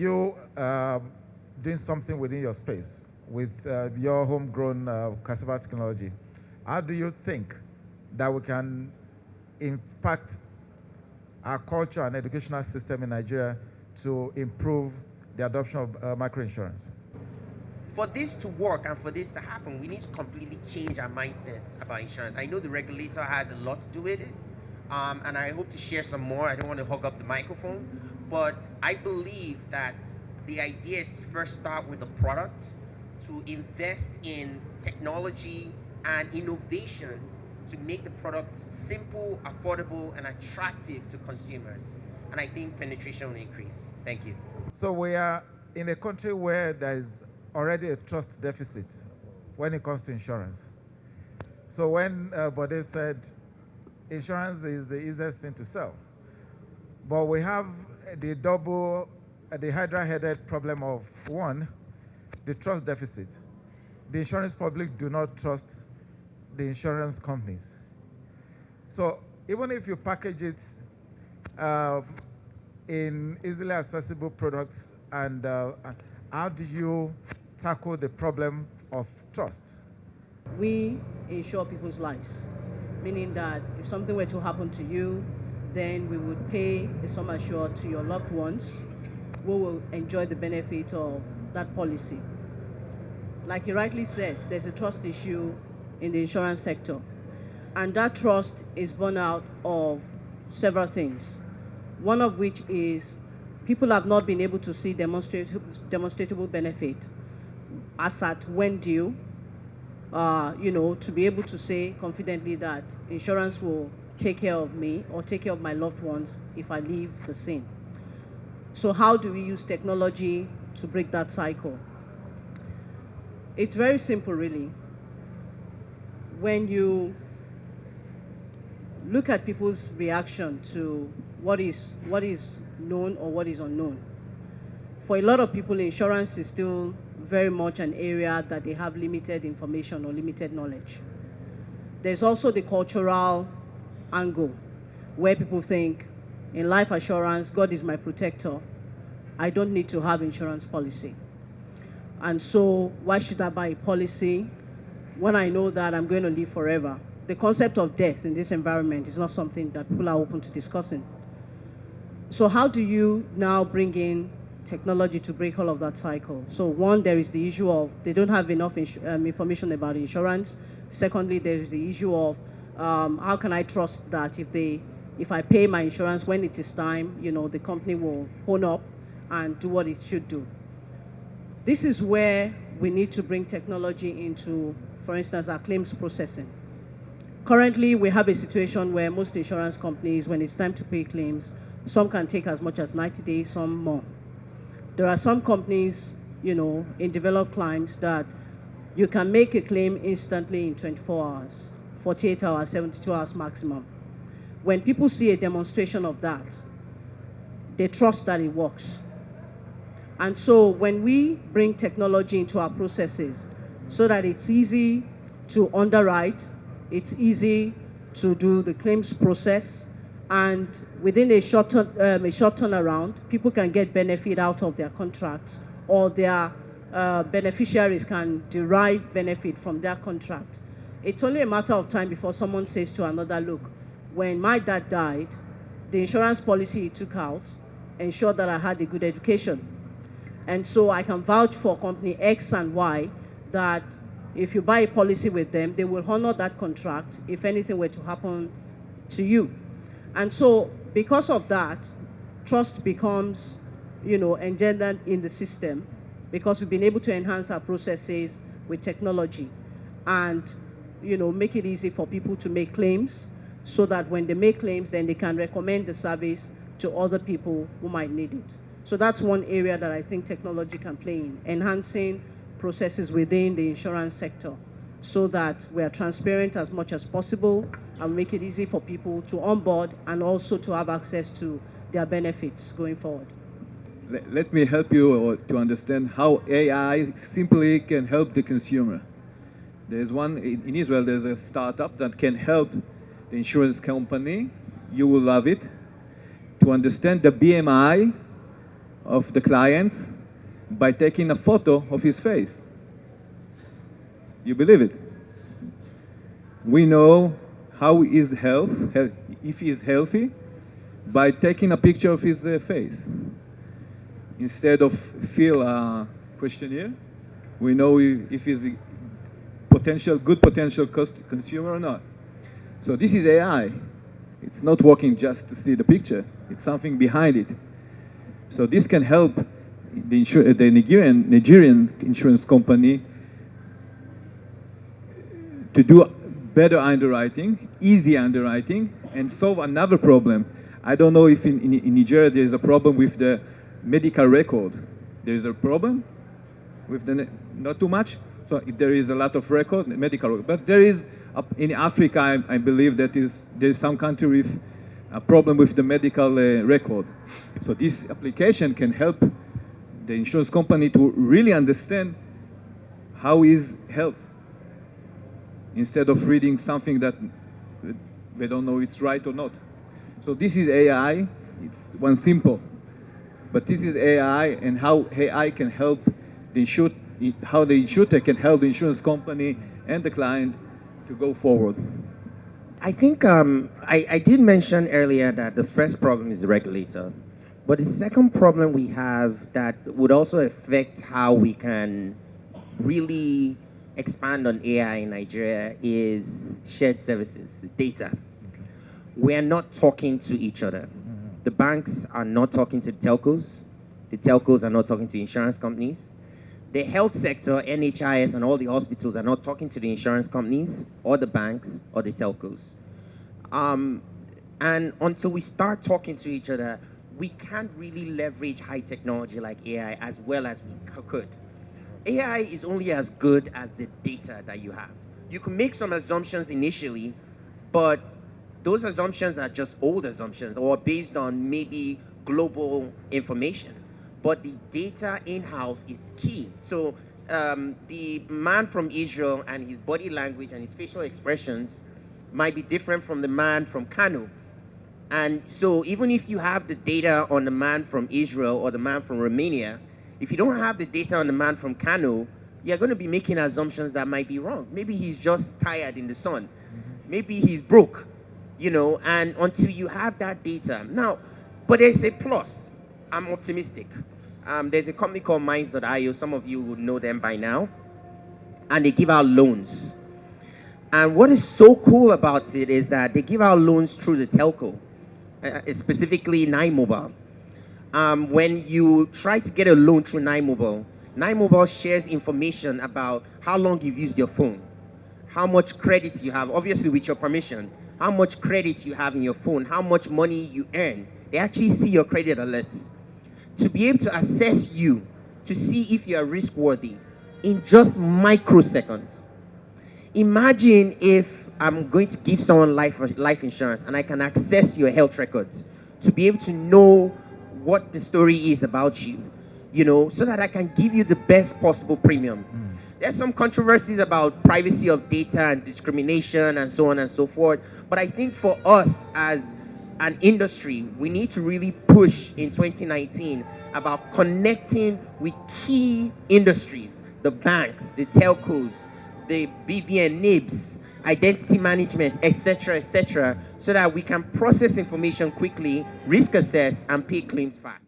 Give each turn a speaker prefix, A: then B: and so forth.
A: you doing something within your space with your homegrown cassava technology, how do you think that we can impact our culture and educational system in Nigeria to improve the adoption of microinsurance?
B: For this to work and for this to happen, we need to completely change our mindsets about insurance. I know the regulator has a lot to do with it, and I hope to share some more. I don't want to hog up the microphone, but I believe that the idea is to first start with the product, to invest in technology and innovation to make the product simple, affordable, and attractive to consumers. And I think penetration will increase. Thank you.
A: So we are in a country where there is already a trust deficit when it comes to insurance. So when Bode said insurance is the easiest thing to sell, but we have the hydra-headed problem of, one, the trust deficit. The insurance public do not trust the insurance companies. So even if you package it in easily accessible products, and how do you tackle the problem of trust?
C: We insure people's lives, meaning that if something were to happen to you, then we would pay a sum assured to your loved ones who will enjoy the benefit of that policy. Like you rightly said, there's a trust issue in the insurance sector, and that trust is born out of several things. One of which is people have not been able to see demonstrable benefit as at when due, to be able to say confidently that insurance will take care of me or take care of my loved ones if I leave the scene. So how do we use technology to break that cycle? It's very simple, really. When you look at people's reaction to what is known or what is unknown, for a lot of people, insurance is still very much an area that they have limited information or limited knowledge. There's also the cultural angle where people think, in life assurance, God is my protector. I don't need to have insurance policy. And so why should I buy a policy when I know that I'm going to live forever? The concept of death in this environment is not something that people are open to discussing. So how do you now bring in technology to break all of that cycle? So one, there is the issue of they don't have enough information about insurance. Secondly, there is the issue of how can I trust that if I pay my insurance when it is time, the company will own up and do what it should do. This is where we need to bring technology into, for instance, our claims processing. Currently, we have a situation where most insurance companies, when it's time to pay claims, some can take as much as 90 days, some more. There are some companies, in developed climes that you can make a claim instantly in 24 hours, 48 hours, 72 hours maximum. When people see a demonstration of that, they trust that it works. And so when we bring technology into our processes so that it's easy to underwrite, it's easy to do the claims process, and within a short turnaround, people can get benefit out of their contracts, or their beneficiaries can derive benefit from their contract. It's only a matter of time before someone says to another, look, when my dad died, the insurance policy he took out ensured that I had a good education. And so I can vouch for company X and Y that if you buy a policy with them, they will honor that contract if anything were to happen to you. And so because of that, trust becomes, engendered in the system, because we've been able to enhance our processes with technology and, make it easy for people to make claims, so that when they make claims, then they can recommend the service to other people who might need it. So that's one area that I think technology can play in, enhancing processes within the insurance sector so that we are transparent as much as possible and make it easy for people to onboard and also to have access to their benefits going forward.
D: Let me help you to understand how AI simply can help the consumer. There's one in Israel, there's a startup that can help the insurance company, you will love it, to understand the BMI of the clients by taking a photo of his face. You believe it? We know how his health, if he is healthy, by taking a picture of his face. Instead of fill a questionnaire, we know if he's a good potential consumer or not. So this is AI. It's not working just to see the picture. It's something behind it. So this can help the Nigerian insurance company to do better underwriting, easy underwriting, and solve another problem. I don't know if in Nigeria there is a problem with the medical record. There is a problem with not too much. So there is a lot of medical record, but there is in Africa, I believe that there is some country with a problem with the medical record. So this application can help the insurance company to really understand how is health, instead of reading something that they don't know it's right or not. So this is AI. It's one simple, but this is AI and how AI can help how the insurtech can help the insurance company and the client to go forward.
B: I think I did mention earlier that the first problem is the regulator. But the second problem we have that would also affect how we can really expand on AI in Nigeria is shared services, data. We are not talking to each other. The banks are not talking to the telcos. The telcos are not talking to insurance companies. The health sector, NHIS, and all the hospitals are not talking to the insurance companies or the banks or the telcos. And until we start talking to each other, we can't really leverage high technology like AI as well as we could. AI is only as good as the data that you have. You can make some assumptions initially, but those assumptions are just old assumptions or based on maybe global information. But the data in-house is key. So the man from Israel and his body language and his facial expressions might be different from the man from Kano. And so even if you have the data on the man from Israel or the man from Romania, if you don't have the data on the man from Kano, you're going to be making assumptions that might be wrong. Maybe he's just tired in the sun. Maybe he's broke, you know, and until you have that data. Now, but there's a plus. I'm optimistic. There's a company called Minds.io. Some of you would know them by now. And they give out loans. And what is so cool about it is that they give out loans through the telco, specifically 9Mobile. When you try to get a loan through 9Mobile, 9Mobile shares information about how long you've used your phone, how much credit you have, obviously with your permission, how much credit you have in your phone, how much money you earn. They actually see your credit alerts to be able to assess you, to see if you are risk worthy in just microseconds. Imagine if I'm going to give someone life insurance and I can access your health records to be able to know what the story is about you, you know, so that I can give you the best possible premium. There's some controversies about privacy of data and discrimination and so on and so forth. But I think for us as an industry, we need to really push in 2019 about connecting with key industries, the banks, the telcos, the BVN, NIBs, identity management, etc., so that we can process information quickly, risk assess, and pay claims fast.